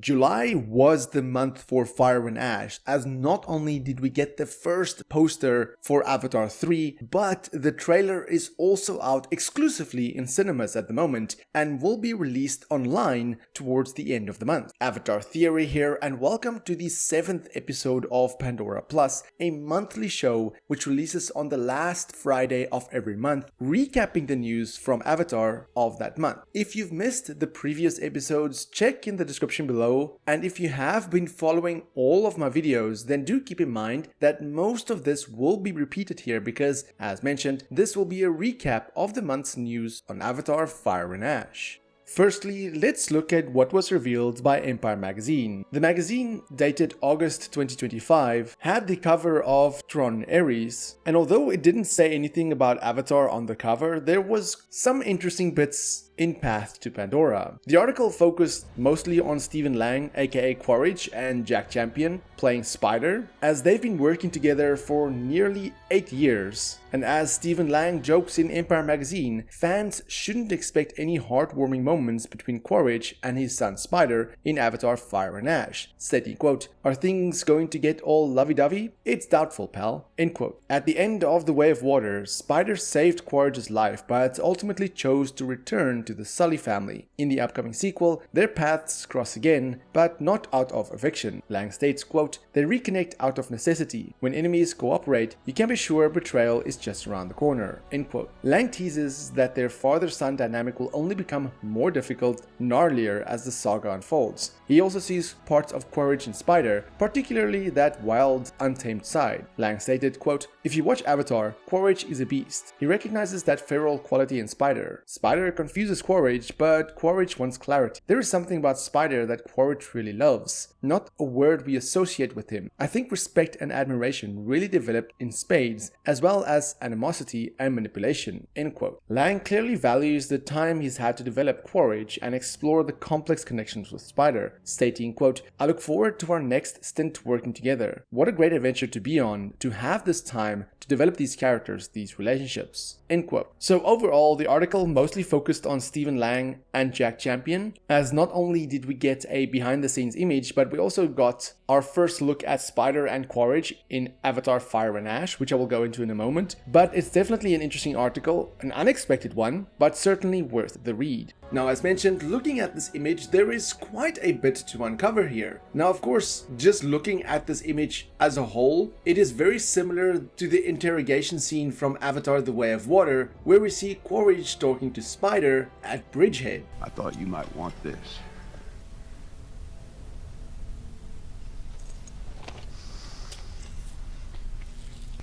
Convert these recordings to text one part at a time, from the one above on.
July was the month for Fire and Ash, as not only did we get the first poster for Avatar 3, but the trailer is also out exclusively in cinemas at the moment and will be released online towards the end of the month. Avatar Theory here, and welcome to the 7th episode of Pandora Plus, a monthly show which releases on the last Friday of every month, recapping the news from Avatar of that month. If you've missed the previous episodes, check in the description below. And if you have been following all of my videos, then do keep in mind that most of this will be repeated here because, as mentioned, this will be a recap of the month's news on Avatar Fire and Ash. Firstly, let's look at what was revealed by Empire magazine. The magazine, dated August 2025, had the cover of Tron Ares, and although it didn't say anything about Avatar on the cover, there was some interesting bits in Path to Pandora. The article focused mostly on Stephen Lang, aka Quaritch, and Jack Champion playing Spider, as they've been working together for nearly 8 years. And as Stephen Lang jokes in Empire magazine, fans shouldn't expect any heartwarming moments between Quaritch and his son Spider in Avatar Fire and Ash, stating, quote, "Are things going to get all lovey-dovey? It's doubtful, pal." End quote. At the end of The Way of Water, Spider saved Quaritch's life, but ultimately chose to return to the Sully family. In the upcoming sequel, their paths cross again, but not out of affection. Lang states, quote, "They reconnect out of necessity. When enemies cooperate, you can be sure betrayal is just around the corner." End quote. Lang teases that their father-son dynamic will only become more difficult, gnarlier as the saga unfolds. He also sees parts of Quaritch and Spider, particularly that wild, untamed side. Lang stated, quote, "If you watch Avatar, Quaritch is a beast. He recognizes that feral quality in Spider. Spider confuses Quaritch, but Quaritch wants clarity. There is something about Spider that Quaritch really loves, not a word we associate with him. I think respect and admiration really developed in spades, as well as animosity and manipulation." End quote. Lang clearly values the time he's had to develop Quaritch and explore the complex connections with Spider, stating, quote, "I look forward to our next stint working together. What a great adventure to be on, to have this time to develop these characters, these relationships." End quote. So overall, the article mostly focused on Stephen Lang and Jack Champion, as not only did we get a behind the scenes image, but we also got our first look at Spider and Quaritch in Avatar Fire and Ash, which I will go into in a moment. But it's definitely an interesting article, an unexpected one, but certainly worth the read. Now, as mentioned, looking at this image, there is quite a bit to uncover here. Now, of course, just looking at this image as a whole, it is very similar to the interrogation scene from Avatar The Way of Water, where we see Quaritch talking to Spider at Bridgehead. "I thought you might want this."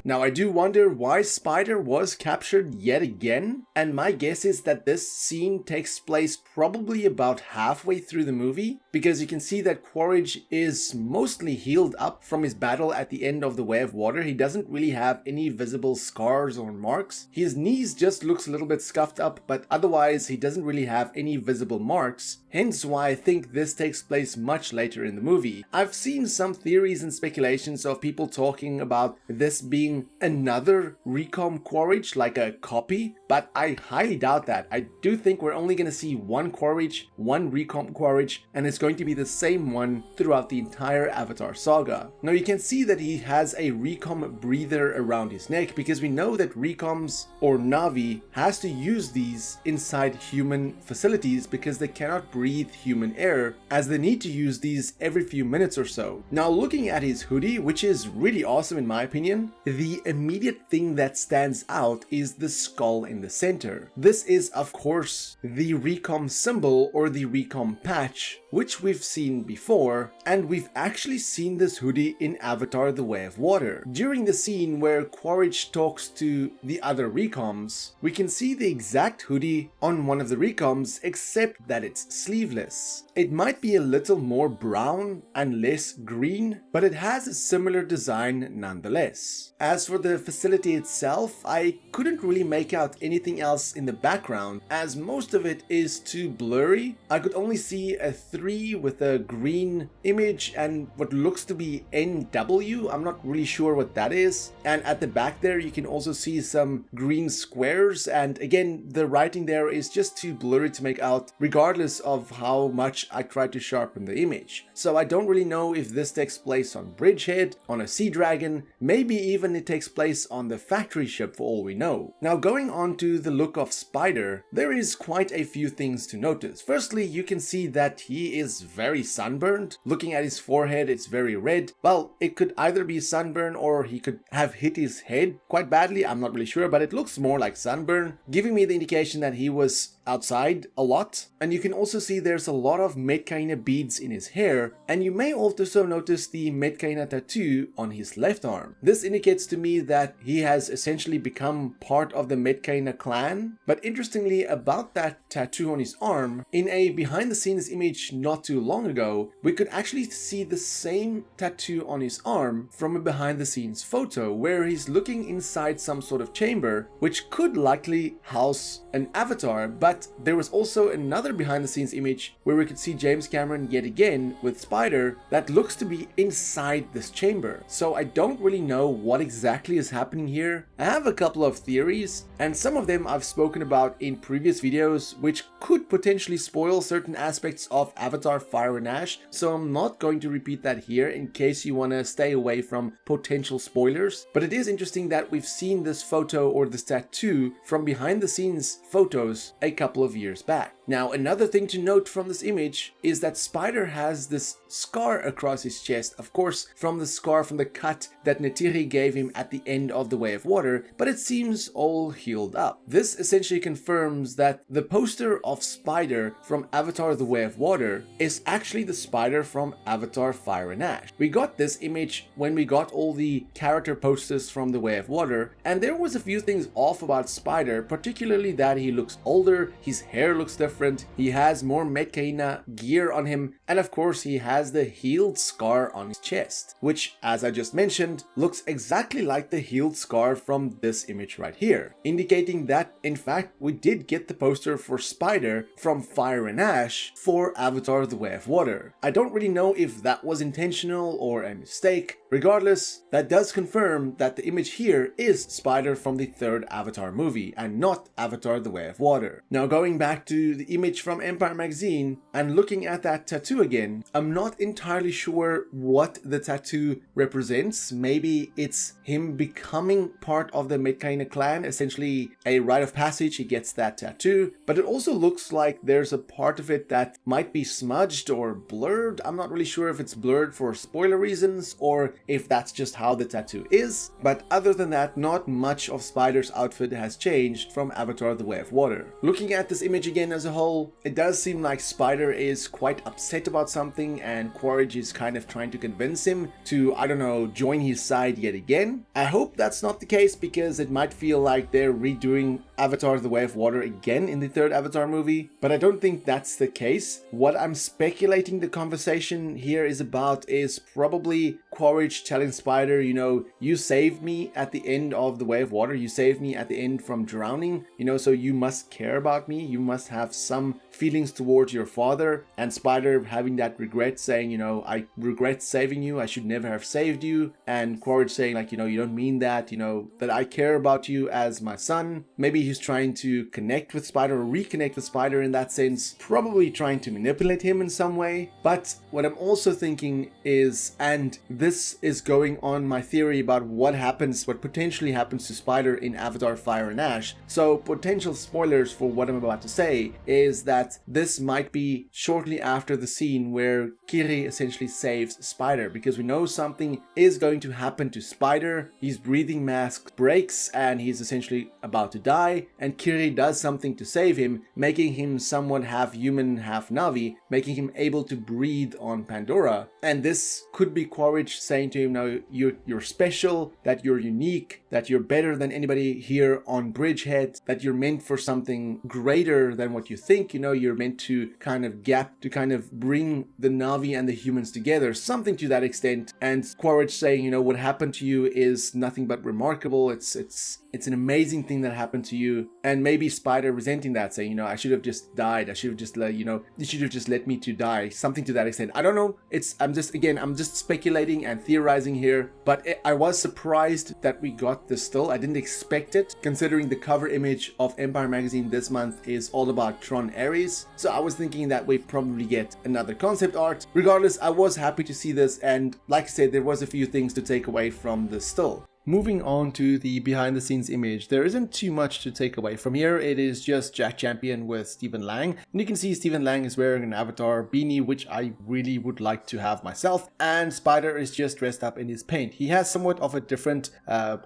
Now, I do wonder why Spider was captured yet again, and my guess is that this scene takes place probably about halfway through the movie, because you can see that Quaritch is mostly healed up from his battle at the end of The Way of Water. He doesn't really have any visible scars or marks. His knees just looks a little bit scuffed up, but otherwise he doesn't really have any visible marks, hence why I think this takes place much later in the movie. I've seen some theories and speculations of people talking about this being another Recom Quaritch, like a copy, but I highly doubt that. I do think we're only going to see one Quaritch, one Recom Quaritch, and it's going to be the same one throughout the entire Avatar saga. Now, you can see that he has a Recom breather around his neck, because we know that Recoms or Na'vi has to use these inside human facilities because they cannot breathe human air, as they need to use these every few minutes or so. Now, looking at his hoodie, which is really awesome in my opinion, the immediate thing that stands out is the skull in the center. This is, of course, the Recom symbol or the Recom patch, which we've seen before, and we've actually seen this hoodie in Avatar The Way of Water. During the scene where Quaritch talks to the other Recoms, we can see the exact hoodie on one of the Recoms, except that it's sleeveless. It might be a little more brown and less green, but it has a similar design nonetheless. As for the facility itself, I couldn't really make out anything else in the background, as most of it is too blurry. I could only see a 3 with a green image and what looks to be NW. I'm not really sure what that is. And at the back there, you can also see some green squares. And again, the writing there is just too blurry to make out, regardless of how much I try to sharpen the image. So I don't really know if this takes place on Bridgehead, on a sea dragon, maybe even it takes place on the factory ship for all we know. Now going on to the look of Spider, there is quite a few things to notice. Firstly, you can see that he is very sunburned. Looking at his forehead, it's very red. Well, it could either be sunburn or he could have hit his head quite badly. I'm not really sure, but it looks more like sunburn, giving me the indication that he was outside a lot. And you can also see there's a lot of Metkayina beads in his hair, and you may also notice the Metkayina tattoo on his left arm. This indicates to me that he has essentially become part of the Metkayina clan. But interestingly about that tattoo on his arm, in a behind the scenes image not too long ago, we could actually see the same tattoo on his arm from a behind the scenes photo where he's looking inside some sort of chamber, which could likely house an avatar. But there was also another behind the scenes image where we could see James Cameron yet again with Spider that looks to be inside this chamber. So I don't really know what exactly is happening here. I have a couple of theories, and some of them I've spoken about in previous videos, which could potentially spoil certain aspects of Avatar Fire and Ash, so I'm not going to repeat that here in case you want to stay away from potential spoilers. But it is interesting that we've seen this photo or this tattoo from behind the scenes photos a couple of years back. Now, another thing to note from this image is that Spider has this scar across his chest, of course from the cut that Neytiri gave him at the end of The Way of Water, but it seems all healed up. This essentially confirms that the poster of Spider from Avatar The Way of Water is actually the Spider from Avatar Fire and Ash. We got this image when we got all the character posters from The Way of Water, and there was a few things off about Spider, particularly that he looks older, his hair looks different, he has more Metkayina gear on him, and of course he has the healed scar on his chest, which, as I just mentioned, looks exactly like the healed scar from this image right here, indicating that in fact we did get the poster for Spider from Fire and Ash for Avatar The Way of Water. I don't really know if that was intentional or a mistake. Regardless, that does confirm that the image here is Spider from the third Avatar movie and not Avatar The Way of Water. Now going back to the image from Empire Magazine and looking at that tattoo again, I'm not entirely sure what the tattoo represents. Maybe it's him becoming part of the Metkayina clan, essentially a rite of passage, he gets that tattoo, but it also looks like there's a part of it that might be smudged or blurred. I'm not really sure if it's blurred for spoiler reasons or if that's just how the tattoo is, but other than that, not much of Spider's outfit has changed from Avatar The Way of Water. Looking at this image again as a whole, it does seem like Spider is quite upset about something and Quaritch is kind of trying to convince him to, I don't know, join his side yet again. I hope that's not the case because it might feel like they're redoing Avatar The Way of Water again in the third Avatar movie, but I don't think that's the case. What I'm speculating the conversation here is about is probably Quaritch telling Spider, you know, you saved me at the end of The Way of Water, you saved me at the end from drowning, you know, so you must care about me, you must have some feelings towards your father. And Spider having that regret, saying, you know, I regret saving you, I should never have saved you. And Quaritch saying, like, you know, you don't mean that, you know, that I care about you as my son. Maybe he's trying to connect with Spider or reconnect with Spider in that sense, probably trying to manipulate him in some way. But what I'm also thinking is, and this is going on my theory about what potentially happens to Spider in Avatar Fire and Ash. So potential spoilers for what I'm about to say is that this might be shortly after the scene where Kiri essentially saves Spider, because we know something is going to happen to Spider. His breathing mask breaks and he's essentially about to die, and Kiri does something to save him, making him somewhat half human, half Navi, making him able to breathe on Pandora. And this could be Quaritch saying to him, no, you're special, that you're unique, that you're better than anybody here on Bridgehead, that you're meant for something greater than what you think, you know, you're meant to kind of gap to kind of bring the Na'vi and the humans together, something to that extent. And Quaritch saying, you know, what happened to you is nothing but remarkable. It's an amazing thing that happened to you. And maybe Spider resenting that, saying, you know, I should have just died. I should have just you should have just let me to die. Something to that extent. I don't know. I'm just speculating and theorizing here. But I was surprised that we got this still. I didn't expect it, considering the cover image of Empire Magazine this month is all about Tron Ares. So I was thinking that we'd probably get another concept art. Regardless, I was happy to see this. And like I said, there was a few things to take away from this still. Moving on to the behind the scenes image, there isn't too much to take away from here. It is just Jack Champion with Stephen Lang. And you can see Stephen Lang is wearing an Avatar beanie, which I really would like to have myself. And Spider is just dressed up in his paint. He has somewhat of a different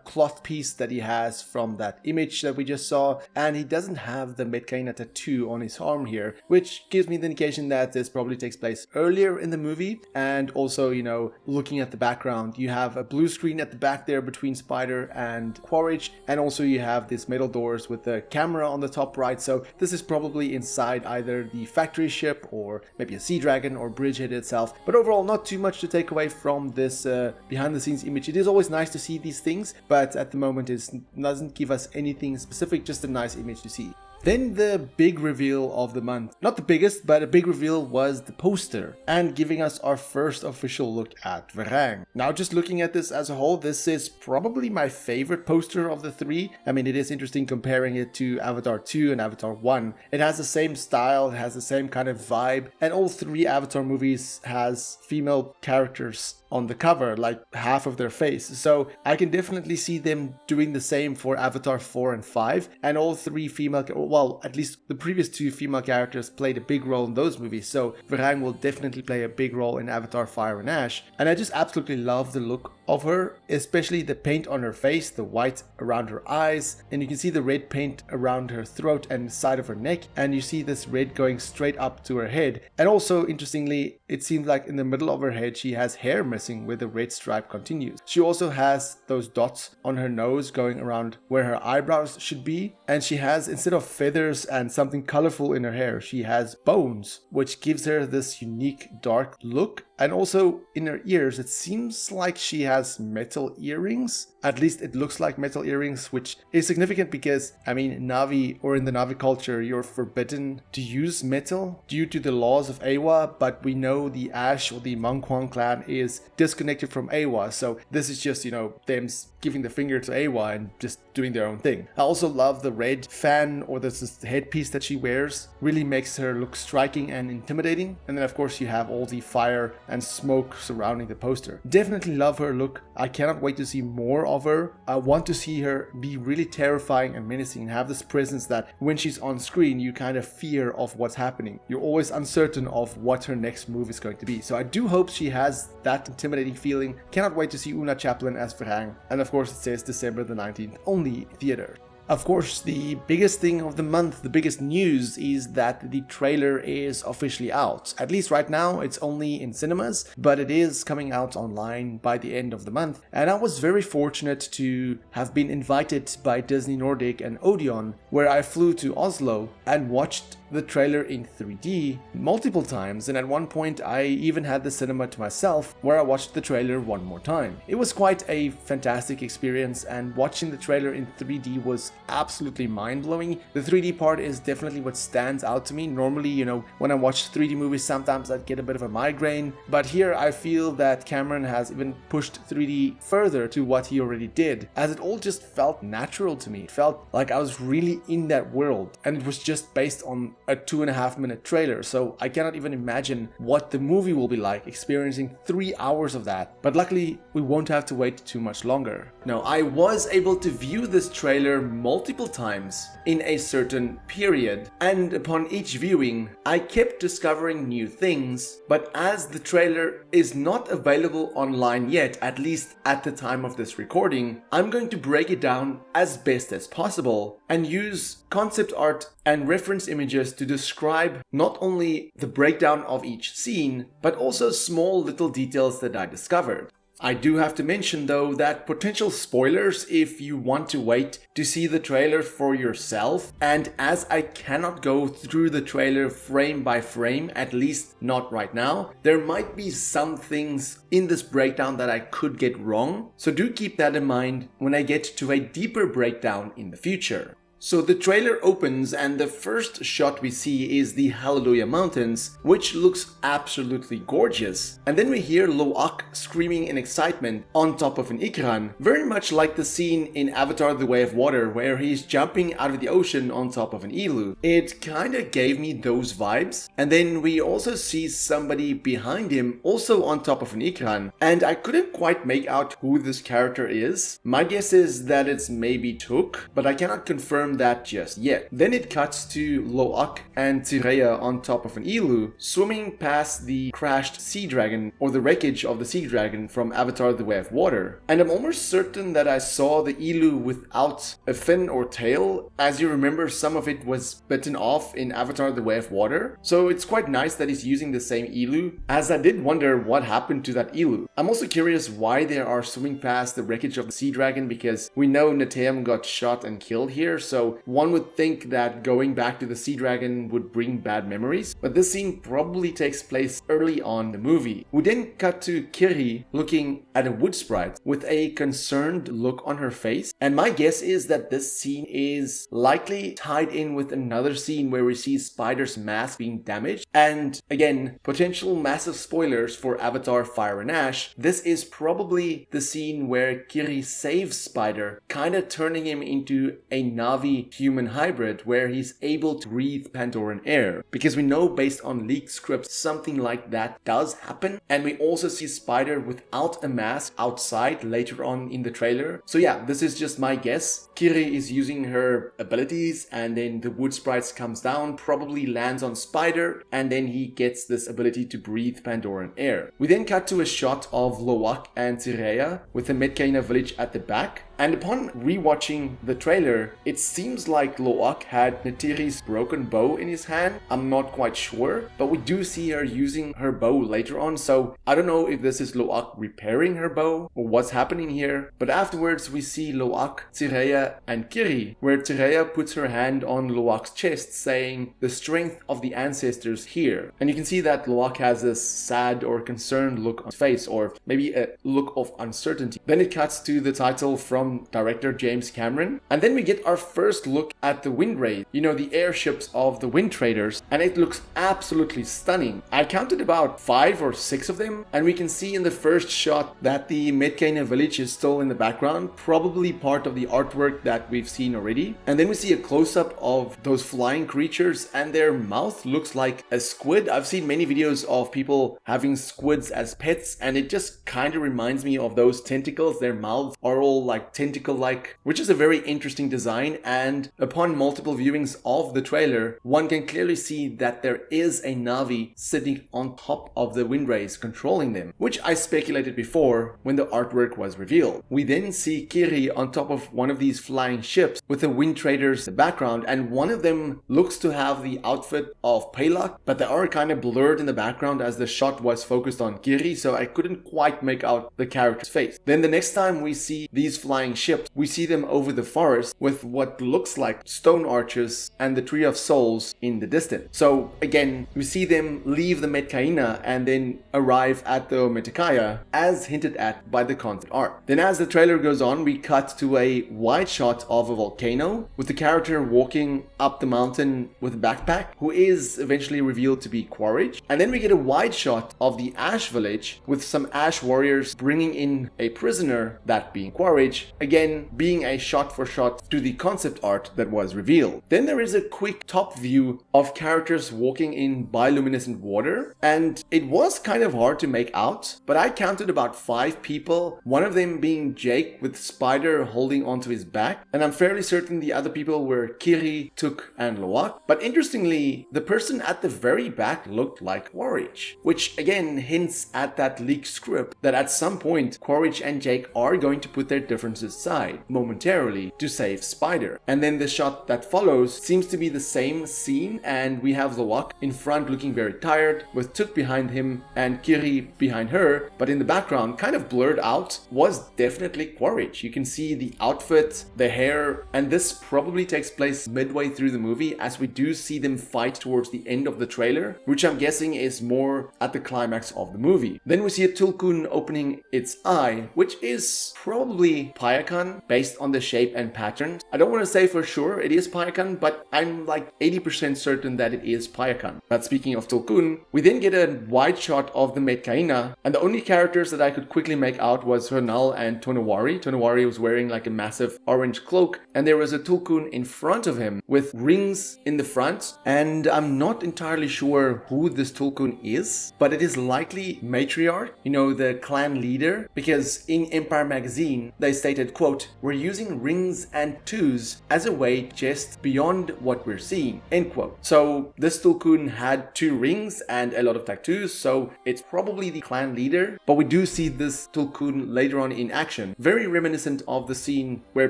cloth piece that he has from that image that we just saw. And he doesn't have the Metkayina tattoo on his arm here, which gives me the indication that this probably takes place earlier in the movie. And also, you know, looking at the background, you have a blue screen at the back there between Spider and Quaritch, and also you have these metal doors with the camera on the top right. So this is probably inside either the factory ship or maybe a Sea Dragon or Bridgehead itself. But overall, not too much to take away from this behind the scenes image. It is always nice to see these things, but at the moment it doesn't give us anything specific, just a nice image to see. Then the big reveal of the month. Not the biggest, but a big reveal was the poster and giving us our first official look at Varang. Now, just looking at this as a whole, this is probably my favorite poster of the three. I mean, it is interesting comparing it to Avatar 2 and Avatar 1. It has the same style, it has the same kind of vibe, and all three Avatar movies has female characters on the cover, like half of their face. So I can definitely see them doing the same for Avatar 4 and 5. And all three female, well, at least the previous two female characters played a big role in those movies. So Varang will definitely play a big role in Avatar Fire and Ash. And I just absolutely love the look of her, especially the paint on her face, the white around her eyes, and you can see the red paint around her throat and side of her neck, and you see this red going straight up to her head. And also, interestingly, it seems like in the middle of her head she has hair missing where the red stripe continues. She also has those dots on her nose going around where her eyebrows should be, and she has, instead of feathers and something colorful in her hair, she has bones, which gives her this unique dark look. And also in her ears, it seems like she has metal earrings. At least it looks like metal earrings, which is significant because, I mean, Na'vi, or in the Na'vi culture, you're forbidden to use metal due to the laws of Awa, but we know the Ash or the Mangkwang clan is disconnected from Awa, so this is just, you know, them giving the finger to Awa and just doing their own thing. I also love the red fan, or this headpiece that she wears, really makes her look striking and intimidating. And then of course you have all the fire and smoke surrounding the poster. Definitely love her look. I cannot wait to see more of her. I want to see her be really terrifying and menacing and have this presence that when she's on screen you kind of fear of what's happening. You're always uncertain of what her next move is going to be. So I do hope she has that intimidating feeling. Cannot wait to see Una Chaplin as Varang. And of course it says December the 19th, only theater. Of course, the biggest thing of the month, the biggest news, is that the trailer is officially out. At least right now, it's only in cinemas, but it is coming out online by the end of the month. And I was very fortunate to have been invited by Disney Nordic and Odeon, where I flew to Oslo and watched the trailer in 3D multiple times, and at one point I even had the cinema to myself where I watched the trailer one more time. It was quite a fantastic experience, and watching the trailer in 3D was absolutely mind-blowing. The 3D part is definitely what stands out to me. Normally, you know, when I watch 3D movies, sometimes I'd get a bit of a migraine, but here I feel that Cameron has even pushed 3D further to what he already did, as it all just felt natural to me. It felt like I was really in that world, and it was just based on a 2.5 minute trailer, so I cannot even imagine what the movie will be like, experiencing 3 hours of that. But luckily, we won't have to wait too much longer. Now, I was able to view this trailer multiple times in a certain period, and upon each viewing, I kept discovering new things, but as the trailer is not available online yet, at least at the time of this recording, I'm going to break it down as best as possible and use concept art and reference images to describe not only the breakdown of each scene, but also small little details that I discovered. I do have to mention though that potential spoilers if you want to wait to see the trailer for yourself, and as I cannot go through the trailer frame by frame, at least not right now, there might be some things in this breakdown that I could get wrong, so do keep that in mind when I get to a deeper breakdown in the future. So the trailer opens and the first shot we see is the Hallelujah Mountains, which looks absolutely gorgeous. And then we hear Lo'ak screaming in excitement on top of an Ikran, very much like the scene in Avatar: The Way of Water where he's jumping out of the ocean on top of an Ilu. It kinda gave me those vibes. And then we also see somebody behind him also on top of an Ikran, and I couldn't quite make out who this character is. My guess is that it's maybe Tuk, but I cannot confirm that just yet. Then it cuts to Lo'ak and Tireya on top of an Ilu, swimming past the crashed sea dragon, or the wreckage of the sea dragon from Avatar: The Way of Water. And I'm almost certain that I saw the Ilu without a fin or tail. As you remember, some of it was bitten off in Avatar: The Way of Water. So it's quite nice that he's using the same Ilu, as I did wonder what happened to that Ilu. I'm also curious why they are swimming past the wreckage of the sea dragon, because we know Neteyam got shot and killed here, so one would think that going back to the sea dragon would bring bad memories, but this scene probably takes place early on in the movie. We then cut to Kiri looking at a wood sprite with a concerned look on her face, and my guess is that this scene is likely tied in with another scene where we see Spider's mask being damaged. And again, potential massive spoilers for Avatar: Fire and Ash, this is probably the scene where Kiri saves Spider, kinda turning him into a Na'vi human hybrid where he's able to breathe Pandoran air, because we know based on leaked scripts something like that does happen. And we also see Spider without a mask outside later on in the trailer. So yeah, this is just my guess. Kiri is using her abilities, and then the wood sprites comes down, probably lands on Spider, and then he gets this ability to breathe Pandoran air. We then cut to a shot of Lo'ak and Tireya with the Metkayina village at the back. And upon rewatching the trailer, it seems like Lo'ak had Neytiri's broken bow in his hand. I'm not quite sure, but we do see her using her bow later on, so I don't know if this is Lo'ak repairing her bow or what's happening here. But afterwards we see Lo'ak, Tireya and Kiri, where Tireya puts her hand on Lo'ak's chest saying the strength of the ancestors here. And you can see that Lo'ak has this sad or concerned look on his face, or maybe a look of uncertainty. Then it cuts to the title from director James Cameron, and then we get our first look at the wind rays, you know, the airships of the Wind Traders, and it looks absolutely stunning. I counted about 5 or 6 of them, and we can see in the first shot that the Metkayina village is still in the background, probably part of the artwork that we've seen already. And then we see a close-up of those flying creatures, and their mouth looks like a squid. I've seen many videos of people having squids as pets, and it just kind of reminds me of those tentacles. Their mouths are all like tentacle-like, which is a very interesting design. And upon multiple viewings of the trailer, one can clearly see that there is a Na'vi sitting on top of the wind rays controlling them, which I speculated before when the artwork was revealed. We then see Kiri on top of one of these flying ships with the Wind Traders in the background, and one of them looks to have the outfit of Pelak, but they are kind of blurred in the background as the shot was focused on Kiri, so I couldn't quite make out the character's face. Then the next time we see these flying ships, we see them over the forest with what looks like stone arches and the Tree of Souls in the distance. So again, we see them leave the Metkayina and then arrive at the Metkayina as hinted at by the concept art. Then as the trailer goes on, we cut to a wide shot of a volcano with the character walking up the mountain with a backpack, who is eventually revealed to be Quaritch. And then we get a wide shot of the Ash village with some Ash warriors bringing in a prisoner, that being Quaritch, again being a shot for shot to the concept art that was revealed. Then there is a quick top view of characters walking in bioluminescent water, and it was kind of hard to make out, but I counted about 5 people, one of them being Jake with Spider holding onto his back, and I'm fairly certain the other people were Kiri, Tuk and Lo'ak. But interestingly, the person at the very back looked like Quaritch, which again hints at that leaked script that at some point Quaritch and Jake are going to put their differences Fortress's side momentarily to save Spider. And then the shot that follows seems to be the same scene, and we have Loak in front looking very tired with Tuk behind him and Kiri behind her, but in the background, kind of blurred out, was definitely Quaritch. You can see the outfit, the hair, and this probably takes place midway through the movie as we do see them fight towards the end of the trailer, which I'm guessing is more at the climax of the movie. Then we see a Tulkun opening its eye, which is probably Payakan based on the shape and pattern. I don't want to say for sure it is Payakan, but I'm like 80% certain that it is Payakan. But speaking of Tulkun, we then get a wide shot of the Metkayina, and the only characters that I could quickly make out was Ronal and Tonowari. Tonowari was wearing like a massive orange cloak, and there was a Tulkun in front of him with rings in the front, and I'm not entirely sure who this Tulkun is, but it is likely Matriarch, you know, the clan leader, because in Empire magazine they stated, quote, "We're using rings and twos as a way just beyond what we're seeing," end quote. So this Tulkun had 2 rings and a lot of tattoos, so it's probably the clan leader, but we do see this Tulkun later on in action, very reminiscent of the scene where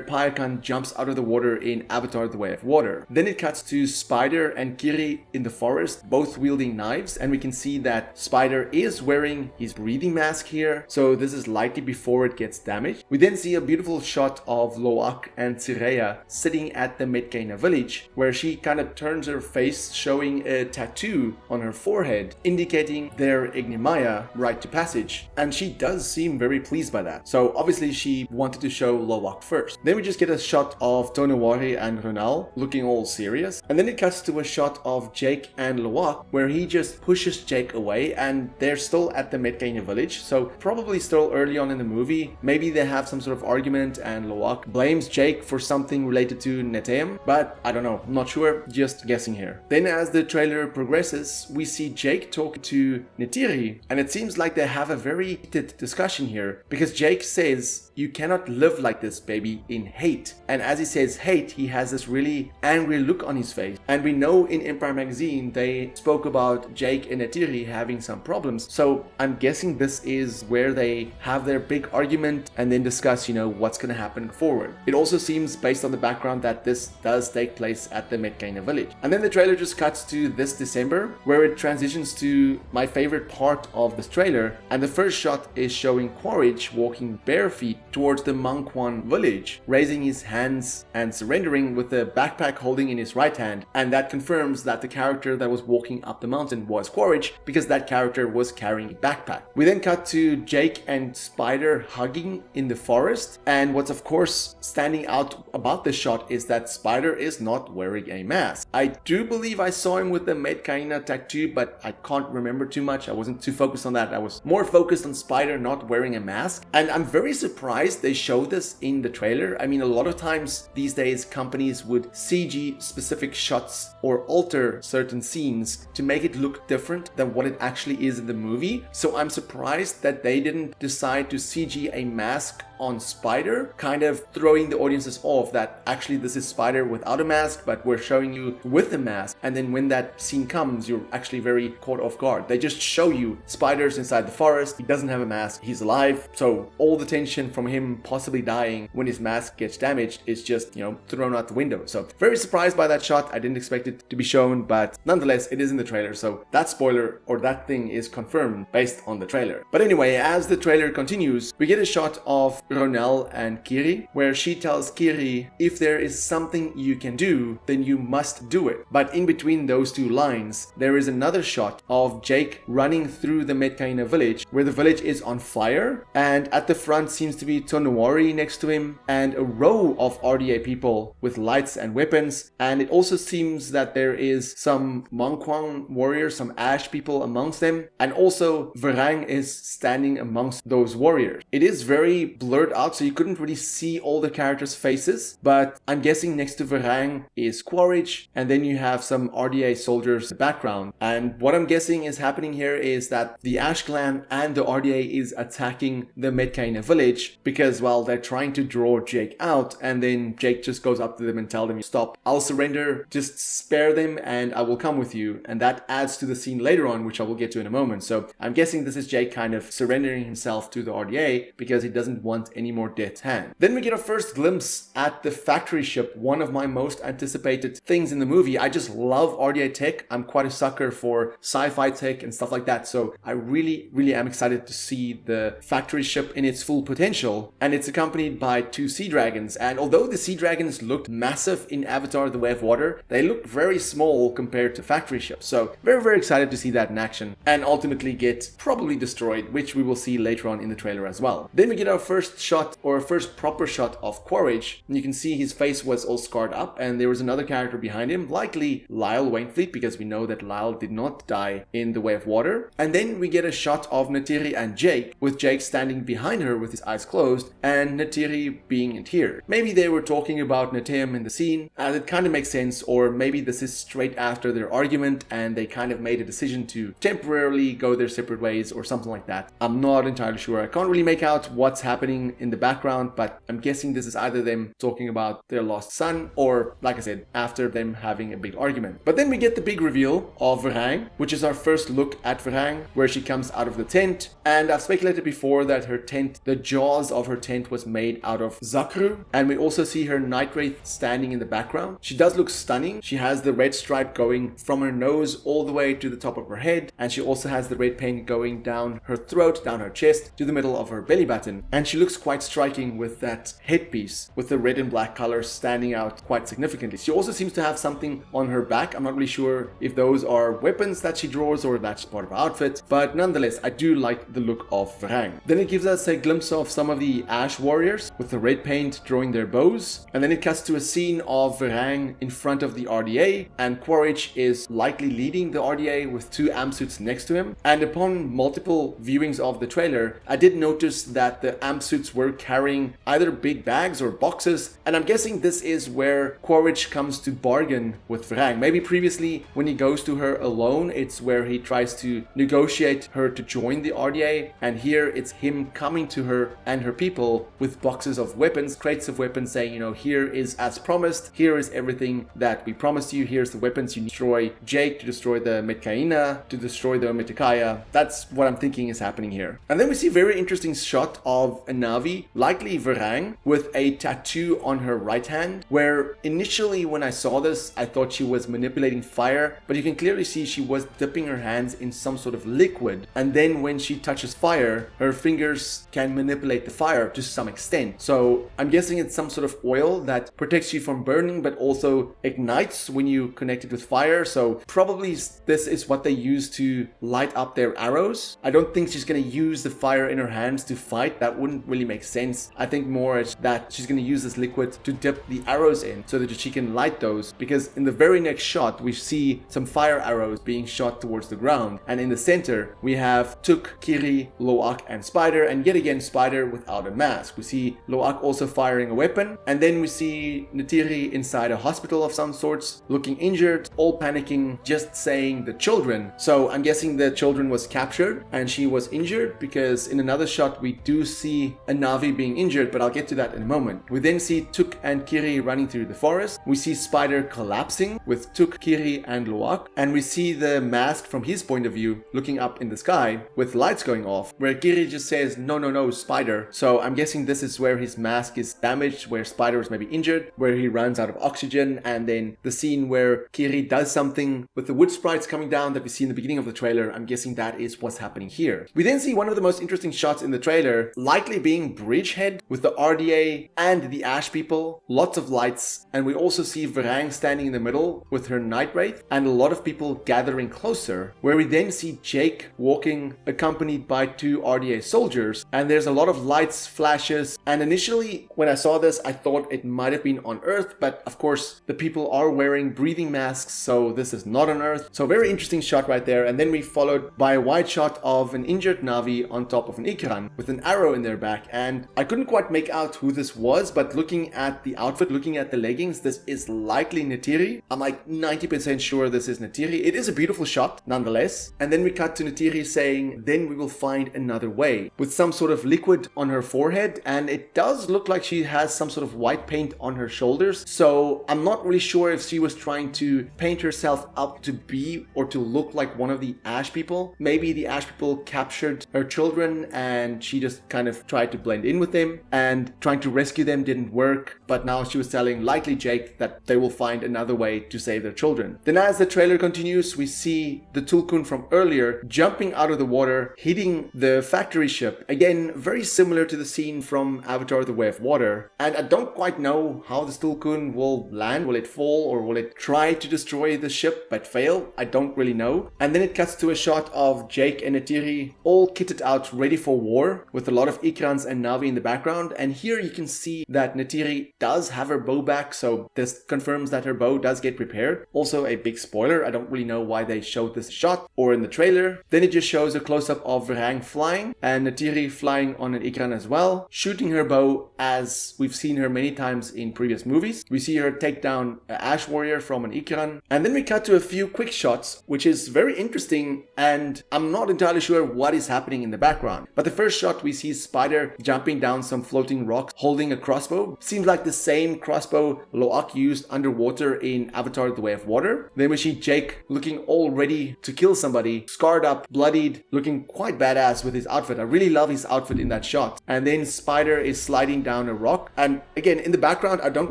Payakan jumps out of the water in Avatar: The Way of Water. Then it cuts to Spider and Kiri in the forest, both wielding knives, and we can see that Spider is wearing his breathing mask here, so this is likely before it gets damaged. We then see a beautiful shot of Loak and Tsireya sitting at the Metkayina village, where she kind of turns her face, showing a tattoo on her forehead, indicating their Ignimaya, right to passage, and she does seem very pleased by that. So obviously she wanted to show Loak first. Then we just get a shot of Tonowari and Ronal looking all serious, and then it cuts to a shot of Jake and Loak where he just pushes Jake away, and they're still at the Metkayina village, so probably still early on in the movie. Maybe they have some sort of argument and Loak blames Jake for something related to Neteyam, but I don't know, I'm not sure, just guessing here. Then as the trailer progresses, we see Jake talk to Neytiri, and it seems like they have a very heated discussion here, because Jake says, "You cannot live like this, baby, in hate." And as he says hate, he has this really angry look on his face. And we know in Empire magazine they spoke about Jake and Neytiri having some problems, so I'm guessing this is where they have their big argument and then discuss, you know, what's gonna happen forward. It also seems, based on the background, that this does take place at the Metkayina village. And then the trailer just cuts to this December, where it transitions to my favorite part of this trailer, and the first shot is showing Quaritch walking bare feet towards the Mangkwan village, raising his hands and surrendering with the backpack holding in his right hand, and that confirms that the character that was walking up the mountain was Quaritch, because that character was carrying a backpack. We then cut to Jake and Spider hugging in the forest, and what's of course standing out about this shot is that Spider is not wearing a mask. I do believe I saw him with the Metkayina tattoo, but I can't remember too much. I wasn't too focused on that. I was more focused on Spider not wearing a mask, and I'm very surprised they showed this in the trailer. I mean, a lot of times these days companies would CG specific shots or alter certain scenes to make it look different than what it actually is in the movie, so I'm surprised that they didn't decide to CG a mask on Spider, kind of throwing the audiences off that actually this is Spider without a mask, but we're showing you with the mask, and then when that scene comes you're actually very caught off guard. They just show you Spider's inside the forest, he doesn't have a mask, he's alive, so all the tension from him possibly dying when his mask gets damaged is just, you know, thrown out the window. So very surprised by that shot. I didn't expect it to be shown, but nonetheless it is in the trailer, so that spoiler or that thing is confirmed based on the trailer. But anyway, as the trailer continues, we get a shot of Ronal and Kiri, where she tells Kiri, if there is something you can do, then you must do it. But in between those two lines, there is another shot of Jake running through the Metkayina village, where the village is on fire, and at the front seems to be Tonowari next to him, and a row of RDA people with lights and weapons, and it also seems that there is some Mangkwan warriors, some Ash people amongst them, and also Varang is standing amongst those warriors. It is very blurred out, so you couldn't really see all the characters' faces, but I'm guessing next to Varang is Quaritch, and then you have some RDA soldiers in the background. And what I'm guessing is happening here is that the Ash clan and the RDA is attacking the Metkayina village, because, well, they're trying to draw Jake out, and then Jake just goes up to them and tells them, stop, I'll surrender, just spare them and I will come with you. And that adds to the scene later on, which I will get to in a moment. So I'm guessing this is Jake kind of surrendering himself to the RDA because he doesn't want any more dead gets hand. Then we get our first glimpse at the factory ship, one of my most anticipated things in the movie. I just love RDA tech. I'm quite a sucker for sci-fi tech and stuff like that, so I really am excited to see the factory ship in its full potential. And it's accompanied by 2 sea dragons, and although the sea dragons looked massive in Avatar: The Way of Water, they look very small compared to factory ships. So very excited to see that in action and ultimately get probably destroyed, which we will see later on in the trailer as well. Then we get our first shot, or first proper shot, of Quaritch, and you can see his face was all scarred up, and there was another character behind him, likely Lyle Wainfleet, because we know that Lyle did not die in The Way of Water. And then we get a shot of Neytiri and Jake, with Jake standing behind her with his eyes closed and Neytiri being in here. Maybe they were talking about Neteum in the scene, and it kind of makes sense, or maybe this is straight after their argument and they kind of made a decision to temporarily go their separate ways or something like that. I'm not entirely sure. I can't really make out what's happening in the background, but I'm guessing this is either them talking about their lost son or, like I said, after them having a big argument. But then we get the big reveal of Verang, which is our first look at Verang, where she comes out of the tent. And I've speculated before that her tent, the jaws of her tent, was made out of Zakru. And we also see her night wraith standing in the background. She does look stunning. She has the red stripe going from her nose all the way to the top of her head, and she also has the red paint going down her throat, down her chest, to the middle of her belly button. And she looks quite striking with that headpiece with the red and black colors standing out quite significantly. She also seems to have something on her back. I'm not really sure if those are weapons that she draws or that's part of her outfit, but nonetheless, I do like the look of Verang. Then it gives us a glimpse of some of the Ash warriors with the red paint drawing their bows, and then it cuts to a scene of Verang in front of the RDA, and Quaritch is likely leading the RDA with 2 amp suits next to him. And upon multiple viewings of the trailer, I did notice that the amp suits were carrying either big bags or boxes, and I'm guessing this is where Quaritch comes to bargain with Verang. Maybe previously when he goes to her alone, it's where he tries to negotiate her to join the RDA, and here it's him coming to her and her people with boxes of weapons, crates of weapons, saying, you know, here is as promised, here is everything that we promised you, here's the weapons you need to destroy Jake, to destroy the Metkayina, to destroy the Metkayina. That's what I'm thinking is happening here. And then we see a very interesting shot of a Na'vi, likely Verang, with a tattoo on her right hand, where initially when I saw this, I thought she was manipulating fire, but you can clearly see she was dipping her hands in some sort of liquid, and then when she touches fire, her fingers can manipulate the fire to some extent. So I'm guessing it's some sort of oil that protects you from burning, but also ignites when you connect it with fire. So probably this is what they use to light up their arrows. I don't think she's going to use the fire in her hands to fight. That wouldn't really make sense. I think more it's that she's going to use this liquid to dip the arrows in so that she can light those, because in the very next shot we see some fire arrows being shot towards the ground, and in the center we have Tuk, Kiri, Loak and Spider, and yet again Spider without a mask. We see Loak also firing a weapon, and then we see Neytiri inside a hospital of some sorts, looking injured, all panicking, just saying the children. So I'm guessing the children was captured and she was injured, because in another shot we do see a Na'vi being injured, but I'll get to that in a moment. We then see Tuk and Kiri running through the forest. We see Spider collapsing with Tuk, Kiri and Loak, and we see the mask from his point of view looking up in the sky with lights going off, where Kiri just says no Spider. So I'm guessing this is where his mask is damaged, where Spider was maybe injured, where he runs out of oxygen, and then the scene where Kiri does something with the wood sprites coming down that we see in the beginning of the trailer. I'm guessing that is what's happening here. We then see one of the most interesting shots in the trailer, likely being Bridgehead with the RDA and the Ash people, lots of lights, and we also see Verang standing in the middle with her night wraith and a lot of people gathering closer, where we then see Jake walking accompanied by 2 RDA soldiers, and there's a lot of lights, flashes, and initially when I saw this I thought it might have been on Earth, but of course the people are wearing breathing masks, so this is not on Earth. So very interesting shot right there. And then we followed by a wide shot of an injured Na'vi on top of an Ikran with an arrow in their back, and I couldn't quite make out who this was, but looking at the outfit, looking at the leggings, this is likely Neytiri. I'm like 90% sure this is Neytiri. It is a beautiful shot nonetheless. And then we cut to Neytiri saying, then we will find another way, with some sort of liquid on her forehead, and it does look like she has some sort of white paint on her shoulders. So I'm not really sure if she was trying to paint herself up to be or to look like one of the Ash people. Maybe the Ash people captured her children and she just kind of tried to blend in with with them, and trying to rescue them didn't work, but now she was telling likely Jake that they will find another way to save their children. Then as the trailer continues, we see the Tulkun from earlier jumping out of the water, hitting the factory ship. Again, very similar to the scene from Avatar: The Way of Water. And I don't quite know how the Tulkun will land. Will it fall, or will it try to destroy the ship but fail? I don't really know. And then it cuts to a shot of Jake and Neytiri all kitted out ready for war, with a lot of Ikrans and Na'vi in the background. And here you can see that Neytiri does have her bow back, so this confirms that her bow does get repaired. Also a big spoiler, I don't really know why they showed this shot or in the trailer. Then it just shows a close-up of Verang flying and Neytiri flying on an Ikran as well, shooting her bow as we've seen her many times in previous movies. We see her take down an Ash Warrior from an Ikran, and then we cut to a few quick shots, which is very interesting, and I'm not entirely sure what is happening in the background. But the first shot, we see Spider jumping down some floating rocks holding a crossbow. Seems like the same crossbow Lo'ak used underwater in Avatar: The Way of Water. Then we see Jake looking all ready to kill somebody, scarred up, bloodied, looking quite badass with his outfit. I really love his outfit in that shot. And then Spider is sliding down a rock, and again in the background I don't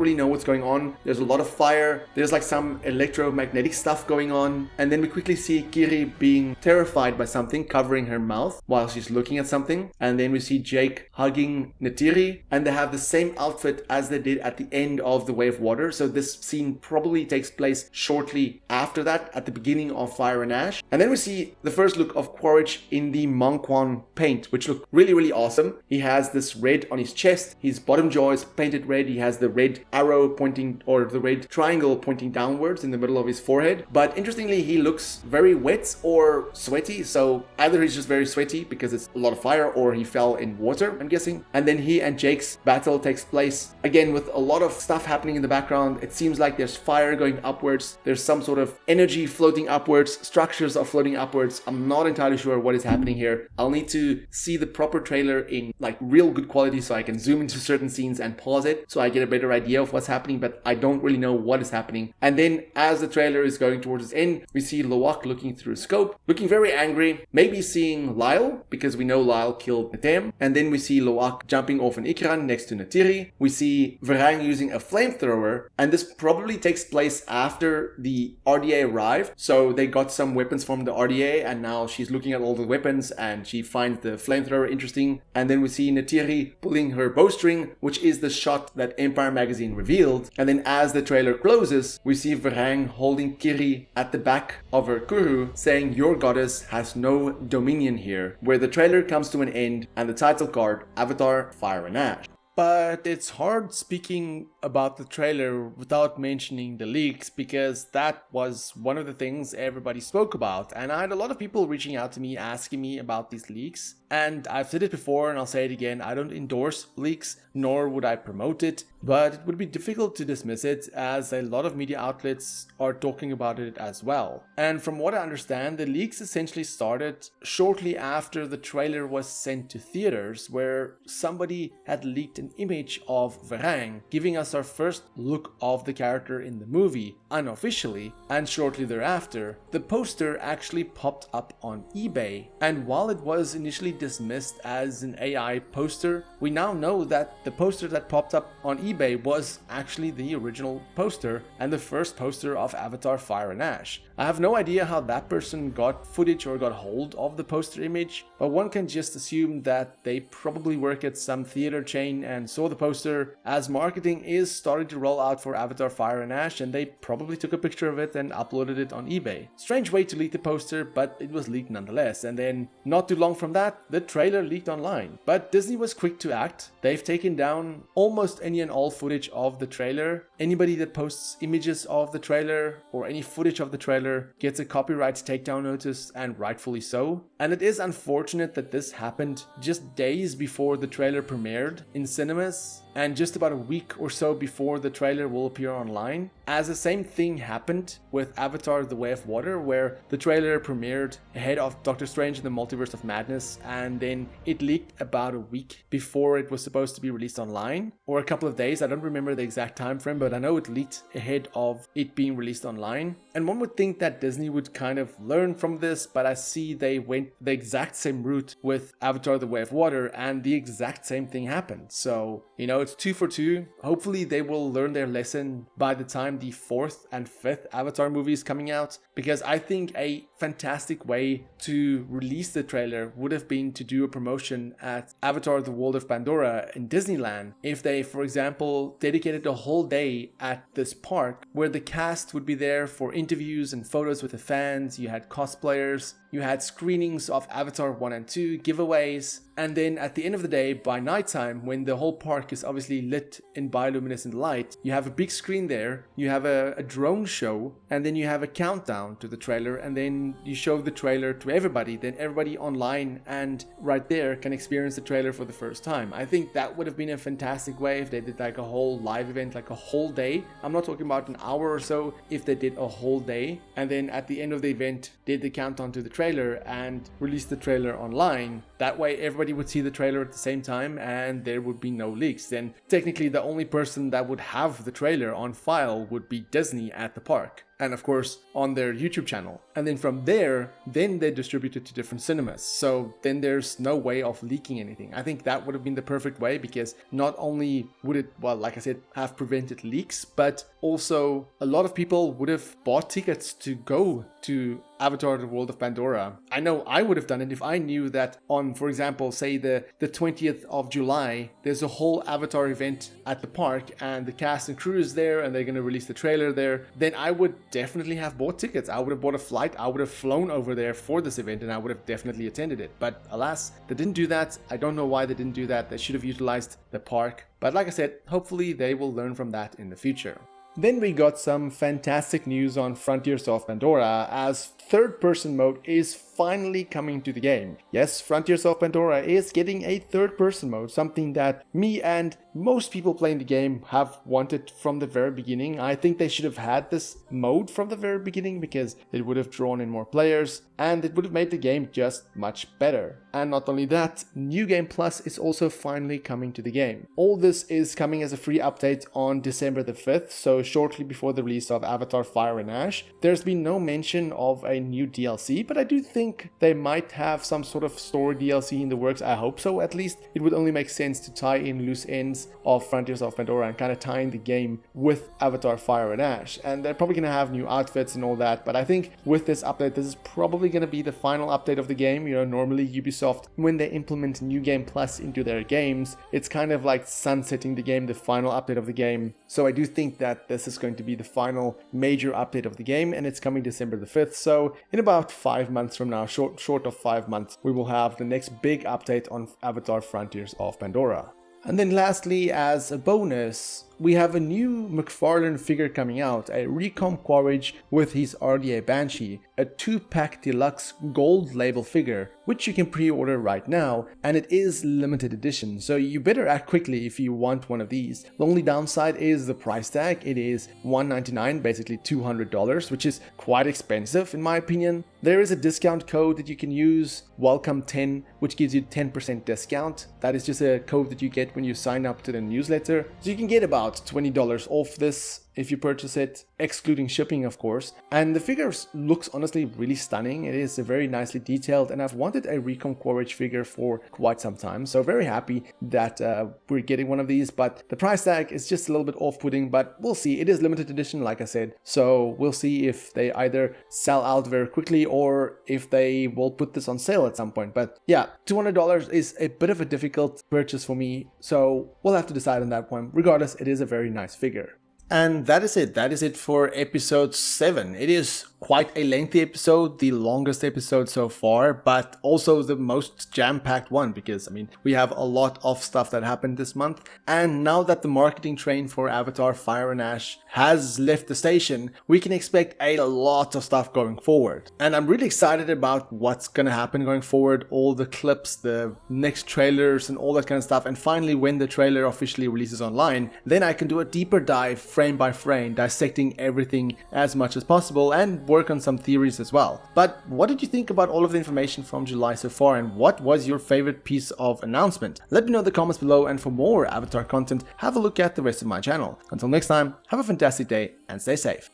really know what's going on. There's a lot of fire, there's like some electromagnetic stuff going on, and then we quickly see Kiri being terrified by something covering her mouth while she's looking at something. And then we see Jake hugging Neytiri, and they have the same outfit as they did at the end of The Way of Water, so this scene probably takes place shortly after that, at the beginning of Fire and Ash. And then we see the first look of Quaritch in the Mongquan paint, which look really awesome. He has this red on his chest, his bottom jaw is painted red, he has the red arrow pointing, or the red triangle pointing downwards in the middle of his forehead. But interestingly, he looks very wet or sweaty, so either he's just very sweaty because it's a lot of fire, or he fell in water, I'm guessing. And then he and Jake's battle takes place, again with a lot of stuff happening in the background. It seems like there's fire going upwards, there's some sort of energy floating upwards, structures are floating upwards. I'm not entirely sure what is happening here. I'll need to see the proper trailer in like real good quality so I can zoom into certain scenes and pause it so I get a better idea of what's happening, but I don't really know what is happening. And then as the trailer is going towards its end, we see Lo'ak looking through a scope, looking very angry, maybe seeing Lyle, because we know Lyle killed Netem. And then we see Lo'ak jumping off an Ikran next to Neytiri. We see Verang using a flamethrower, and this probably takes place after the RDA arrived, so they got some weapons from the RDA, and now she's looking at all the weapons and she finds the flamethrower interesting. And then we see Neytiri pulling her bowstring, which is the shot that Empire Magazine revealed. And then as the trailer closes, we see Verang holding Kiri at the back of her kuru, saying "Your goddess has no dominion here," where the trailer comes to an end and the title card, Avatar: Fire and Ash. But it's hard speaking about the trailer without mentioning the leaks, because that was one of the things everybody spoke about. And I had a lot of people reaching out to me asking me about these leaks. And I've said it before and I'll say it again, I don't endorse leaks, nor would I promote it. But it would be difficult to dismiss it, as a lot of media outlets are talking about it as well. And from what I understand, the leaks essentially started shortly after the trailer was sent to theaters, where somebody had leaked an image of Verang, giving us our first look of the character in the movie unofficially. And shortly thereafter, the poster actually popped up on eBay. And while it was initially dismissed as an AI poster, we now know that the poster that popped up on eBay was actually the original poster and the first poster of Avatar: Fire and Ash. I have no idea how that person got footage or got hold of the poster image, but one can just assume that they probably work at some theater chain and saw the poster as marketing is starting to roll out for Avatar: Fire and Ash, and they probably took a picture of it and uploaded it on eBay. Strange way to leak the poster, but it was leaked nonetheless. And then not too long from that, the trailer leaked online. But Disney was quick to act. They've taken down almost any and all footage of the trailer. Anybody that posts images of the trailer or any footage of the trailer gets a copyright takedown notice, and rightfully so. And it is unfortunate that this happened just days before the trailer premiered in cinemas, and just about a week or so before the trailer will appear online. as the same thing happened with Avatar The Way of Water, where the trailer premiered ahead of Doctor Strange in the Multiverse of Madness, and then it leaked about a week before it was supposed to be released online, or a couple of days. I don't remember the exact time frame, but I know it leaked ahead of it being released online. And one would think that Disney would kind of learn from this, but I see they went the exact same route with Avatar The Way of Water, and the exact same thing happened. So, it's 2 for 2. Hopefully they will learn their lesson by the time the 4th and 5th Avatar movie is coming out, because I think a fantastic way to release the trailer would have been to do a promotion at Avatar The World of Pandora in Disneyland. If they, for example, dedicated a whole day at this park where the cast would be there for interviews and photos with the fans, you had cosplayers, you had screenings of Avatar 1 and 2, giveaways, and then at the end of the day, by nighttime, when the whole park is obviously lit in bioluminescent light, you have a big screen there, you have a drone show, and then you have a countdown to the trailer, and then you show the trailer to everybody. Then everybody online and right there can experience the trailer for the first time. I think that would have been a fantastic way if they did like a whole live event, like a whole day. I'm not talking about an hour or so, if they did a whole day, and then at the end of the event, did the countdown to the trailer and released the trailer online. That way everybody would see the trailer at the same time and there would be no leaks. Then technically the only person that would have the trailer on file would be Disney at the park, and of course on their YouTube channel. And then from there, then they distribute it to different cinemas. So then there's no way of leaking anything. I think that would have been the perfect way, because not only would it, well, like I said, have prevented leaks, but also a lot of people would have bought tickets to go to Avatar The World of Pandora. I know I would have done it if I knew that on, for example, say the 20th of July, there's a whole Avatar event at the park and the cast and crew is there and they're going to release the trailer there. Then I would definitely have bought tickets. I would have bought a flight. I would have flown over there for this event and I would have definitely attended it. But alas, they didn't do that. I don't know why they didn't do that. They should have utilized the park. But like I said, hopefully they will learn from that in the future. Then we got some fantastic news on Frontiers of Pandora, as third-person mode is finally coming to the game. Yes, Frontiers of Pandora is getting a third-person mode, something that me and most people playing the game have wanted from the very beginning. I think they should have had this mode from the very beginning, because it would have drawn in more players and it would have made the game just much better. And not only that, New Game Plus is also finally coming to the game. All this is coming as a free update on December the 5th, so shortly before the release of Avatar Fire and Ash. There's been no mention of a new DLC, but I do think they might have some sort of story DLC in the works. I hope so, at least. It would only make sense to tie in loose ends of Frontiers of Pandora and kind of tie in the game with Avatar Fire and Ash. And they're probably going to have new outfits and all that, but I think with this update, this is probably going to be the final update of the game. Normally Ubisoft, when they implement New Game Plus into their games, it's kind of like sunsetting the game, the final update of the game. So I do think that this is going to be the final major update of the game, and it's coming December the 5th. So in about 5 months from now, short of 5 months, we will have the next big update on Avatar Frontiers of Pandora. And then lastly, as a bonus, we have a new McFarlane figure coming out, a Recom Quaritch with his RDA Banshee, a 2-pack deluxe gold label figure, which you can pre-order right now, and it is limited edition, so you better act quickly if you want one of these. The only downside is the price tag. It is $199, basically $200, which is quite expensive in my opinion. There is a discount code that you can use, welcome10, which gives you 10% discount. That is just a code that you get when you sign up to the newsletter, so you can get about $20 off this if you purchase it, excluding shipping of course. And the figure looks honestly really stunning. It is very nicely detailed, and I've wanted a Recom Quaritch figure for quite some time, so very happy that we're getting one of these. But the price tag is just a little bit off-putting, but we'll see. It is limited edition, like I said, so we'll see if they either sell out very quickly or if they will put this on sale at some point. But yeah, $200 is a bit of a difficult purchase for me, so we'll have to decide on that one. Regardless, it is a very nice figure. And that is it. That is it for episode 7. It is quite a lengthy episode, the longest episode so far, but also the most jam-packed one because, I mean, we have a lot of stuff that happened this month. And now that the marketing train for Avatar Fire and Ash has left the station, we can expect a lot of stuff going forward. And I'm really excited about what's gonna happen going forward, all the clips, the next trailers and all that kind of stuff. And finally, when the trailer officially releases online, then I can do a deeper dive frame by frame, dissecting everything as much as possible and work on some theories as well. But what did you think about all of the information from July so far, and what was your favorite piece of announcement? Let me know in the comments below, and for more Avatar content, have a look at the rest of my channel. Until next time, have a fantastic day and stay safe.